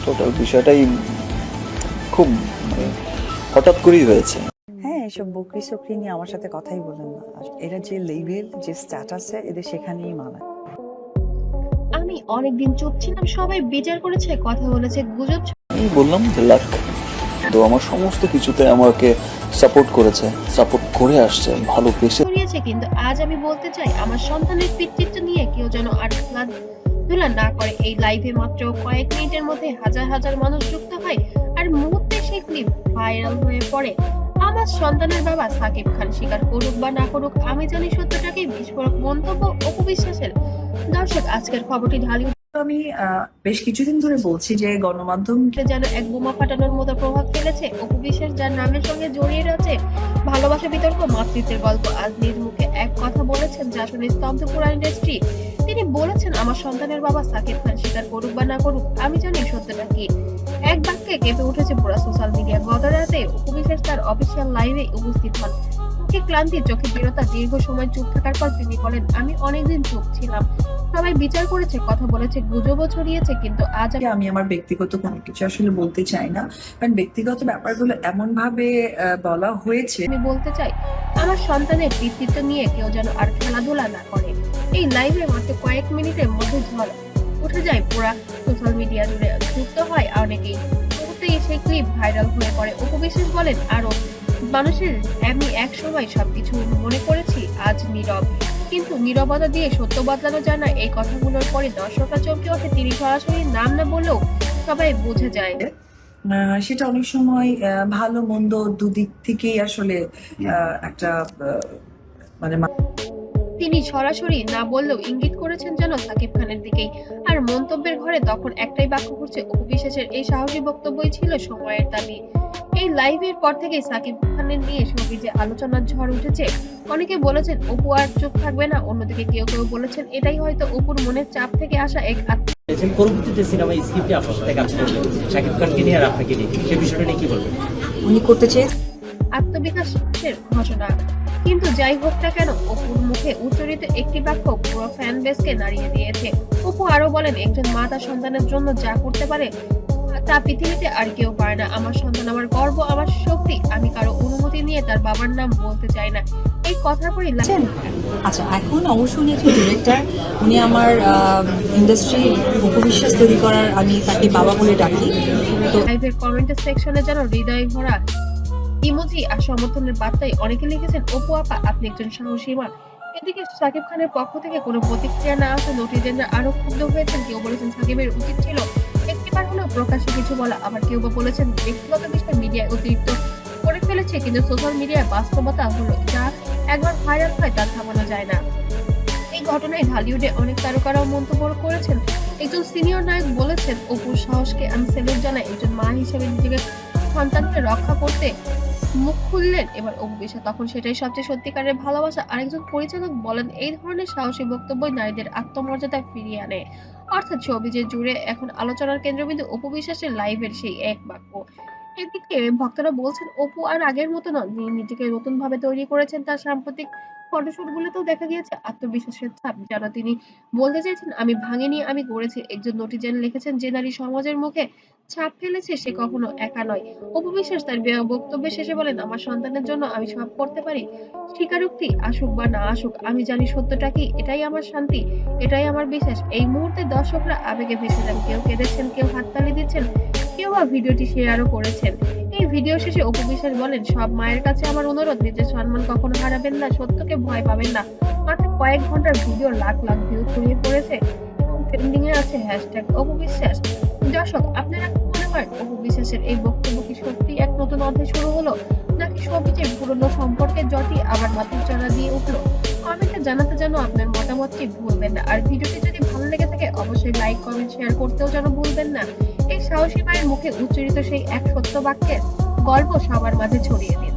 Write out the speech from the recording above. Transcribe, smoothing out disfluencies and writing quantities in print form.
Total বিষয়টাই খুব মানে হঠাৎ করেই হয়েছে। হ্যাঁ, এসব বকরি সকরি নিয়ে আমার সাথে কথাই বলেন না। আর এরা যে লেভেল, যে স্ট্যাটাসে, এদের সেখানেই মানায়। আমি অনেকদিন চুপ ছিলাম, সবাই বিচার করেছে, কথা বলেছে, গুজব আমি বললাম যে লাক, তো আমার সমস্ত কিছুতে আমাকে সাপোর্ট করেছে, সাপোর্ট করে আসছে, ভালোবেসে। ছড়িয়েছে, কিন্তু আজ আমি বলতে চাই আমার সন্তানের পিতৃত্ব নিয়ে কেউ যেন আর খেলাধুলা না করে। এই লাইভে মাত্র কয়েক মিনিটের মধ্যে হাজার হাজার মানুষ যুক্ত হয়, আর মুহূর্তে সেই ক্লিপ ভাইরাল হয়ে পড়ে। আমার সন্তানের বাবা সাকিব খান স্বীকার করুক বা না করুক, আমি জানি সত্যটাকে বিস্ফোরক মন্তব্য অপবিশ্বাসের। দর্শক, আজকের খবরটি ঢালিউড আমি বেশ কিছুদিন ধরে বলছি যে গণমাধ্যম যেন এক বোমা ফাটানোর মতো প্রভাব ফেলেছে। অপু বিশ্বাস যার নামের সঙ্গে জড়িয়ে রয়েছে ভালোবাসা, বিতর্ক, মাতৃত্বের গল্প, আজ নিজ মুখে এক কথা বলেছেন যা শুনে স্তব্ধ পুরো ইন্ডাস্ট্রি। তিনি বলেছেন, আমার সন্তানের বাবা সাকিব খান স্বীকার করুক বা না করুক, আমি জানি সত্যটা কি। এক বাক্যে কেঁপে উঠেছে পুরো সোশ্যাল মিডিয়া। গত রাতে অপু বিশ্বাস তার অফিসিয়াল লাইভে উপস্থিত হন। মুখে ক্লান্তি, চোখে দৃঢ়তা। দীর্ঘ সময় চুপ থাকার পর তিনি বলেন, আমি অনেকদিন চুপ ছিলাম, সবাই বিচার করেছে, কথা বলেছে, গুজবও ছড়িয়েছে, কিন্তু আজ আমি আমার ব্যক্তিগত কোনো কিছু আসলে বলতে চাই না, কারণ ব্যক্তিগত ব্যাপারগুলো এমন ভাবে বলা হয়েছে। আমি বলতে চাই, আমার সন্তানের পিতৃত্ব নিয়ে কেউ যেন আর খেলাধুলা না করে। এই লাইভে মাত্র কয়েক মিনিটের মধ্যে ঝড় উঠে যায় পুরা সোশ্যাল মিডিয়া জুড়ে, যুক্ত হয় অনেকেই। মুহূর্তেই সেই ক্লিপ ভাইরাল হয়ে পড়ে। অপু বিশ্বাস বলেন আরো, মানুষের আমি এক সময় সবকিছু মনে করেছি, আজ নীরব, কিন্তু নীরবতা দিয়ে সত্য বদলানো যায় না। এই কথাগুলোর পরে দর্শকরা চমকে ওঠে। তিনি সরাসরি নাম না বললেও সবাই বুঝে যায়। সেটা অনেক সময় ভালো মন্দ দুদিক থেকেই আসলে একটা মানে তিনি সরাসরি না বললেও ইঙ্গিত করেছেন যেন সাকিব খানের দিকেই। আর মন্তব্যের ঘরে তখন একটাই বাক্য ঘুরছে, অপু বিশ্বাসের এই সাহসী বক্তব্যই ছিল সময়ের দাবি। এই লাইভের পর থেকেই সাকিব খানের নিয়ে শোবিজে আলোচনার ঝড় উঠেছে। অনেকে বলেছেন অপু আর চুপ থাকবে না, অন্যদিকে কেউ কেউ বলেছেন এটাই হয়তো অপুর মনের চাপ থেকে আসা এক পরবর্তীতে সিনেমা স্ক্রিপ্টে আপনার সাথে কাজ করবেন শাকিব খানকে নিয়ে আর আপনাকে নিয়ে, সেই বিষয়টা নিয়ে কি বলবেন? উনি করতে চেয়ে আত্মবিকাশের ঘোষণা। কিন্তু যাই হোক না কেন, অপুর মুখে উচ্চারিত একটি বাক্য পুরো ফ্যান বেসকে নাড়িয়ে দিয়েছে। অপু আরো বলেন, একজন মা তার সন্তানের জন্য যা করতে পারে তা পৃথিবীতে আর কেউ পারে না। আমার সন্তান আমার গর্ব, আমার শক্তি। আমি কারো অনুমতি নিয়ে তার বাবার নাম বলতে চাই না। এই কথার পরই আচ্ছা, এখন অবশ্য উনি একজন ডিরেক্টর, উনি আমার ইন্ডাস্ট্রি উপবিশ্বাস তৈরি করার, আমি তাকে বাবা বলে ডাকি। তো লাইভের কমেন্ট সেকশনে যেন হৃদয় ভরা ইমোজি আর সমর্থনের বার্তায় অনেকে লিখেছেন, অপু আপা আপনি একজন সাহসী মা। এদিকে সাকিব খানের পক্ষ থেকে কোনো প্রতিক্রিয়া না আসা নেটিজেনরা আরো ক্ষুব্ধ হয়েছেন। কেউ বলেছেন সাকিবের উচিত ছিল একটিবার হলেও প্রকাশ্যে কিছু বলা, আবার কেউ বা বলেছেন ব্যক্তিগত বিষয় মিডিয়ায় অতিরিক্ত করে ফেলেছে। কিন্তু সোশ্যাল মিডিয়ায় বাস্তবতা হলো যা একবার ভাইরাল হয় তা থামানো যায় না। এই ঘটনায় ঢালিউডে অনেক তারকারাও মন্তব্য করেছেন। একজন সিনিয়র নায়ক বলেছেন, অপুর সাহসকে আমি স্যালুট জানাই। একজন মা হিসেবে নিজেকে সন্তানকে রক্ষা করতে মুখ খুললেন এবার অপু বিশ্বাস, তখন সেটাই সবচেয়ে সত্যিকারের ভালোবাসা। আরেকজন পরিচালক বলেন, এই ধরনের সাহসী বক্তব্যই নারীদের আত্মমর্যাদা ফিরিয়ে আনে। অর্থাৎ শোবিজের জুড়ে এখন আলোচনার কেন্দ্রবিন্দু অপু বিশ্বাসের লাইভের সেই এক বাক্য। এদিকে ভক্তরা বলছেন, অপু আর আগের মতো নন, তিনি নিজেকে নতুন ভাবে তৈরি করেছেন। তার সাম্প্রতিক ফটোশুট গুলোতেও দেখা গিয়েছে আত্মবিশ্বাসের ছাপ, যেন তিনি বলতে চাইছেন আমি ভাঙিনি, আমি গড়েছি। একজন নেটিজেন লিখেছেন, যে নারী সমাজের মুখে ছাপ ফেলেছে সে কখনো একা নয়। অপু বিশ্বাস তার বক্তব্যের শেষে বলেন, আমার সন্তানের জন্য আমি সব করতে পারি, স্বীকারোক্তি আসুক বা না আসুক, আমি জানি সত্যটা কি, এটাই আমার শান্তি, এটাই আমার বিশ্বাস। এই মুহূর্তে দর্শকরা আবেগে ভেসে যান, কেউ কেঁদেছেন, কেউ হাততালি দিচ্ছেন, কেউ বা ভিডিওটি শেয়ারও করেছেন। এই ভিডিও শেষে অপু বিশ্বাস বলেন, সব মায়ের কাছে আমার অনুরোধ, নিজের সম্মান কখনো হারাবেন না, সত্যকে ভয় পাবেন না। মাত্র কয়েক ঘন্টার ভিডিও লাখ লাখ ভিউ ছড়িয়ে পড়েছে এবং ট্রেন্ডিং এ আছে হ্যাশট্যাগ অপু বিশ্বাস। দর্শক, আপনারা কি মনে হয় অপু বিশ্বাসের এই বক্তব্য কি সত্যি এক নতুন অধ্যায় শুরু হলো, নাকি শোবিজের পুরনো সম্পর্কের জটি আবার মাথায় চড়া দিয়ে উঠলো? কমেন্টে জানাতে যেন আপনার মতামতটি ভুলবেন না। আর ভিডিওটি যদি ভালো লেগে থাকে অবশ্যই লাইক, কমেন্ট, শেয়ার করতেও যেন ভুলবেন না। এই সাহসী মায়ের মুখে উচ্চারিত সেই এক সত্য বাক্যের গল্প সবার মাঝে ছড়িয়ে দিন।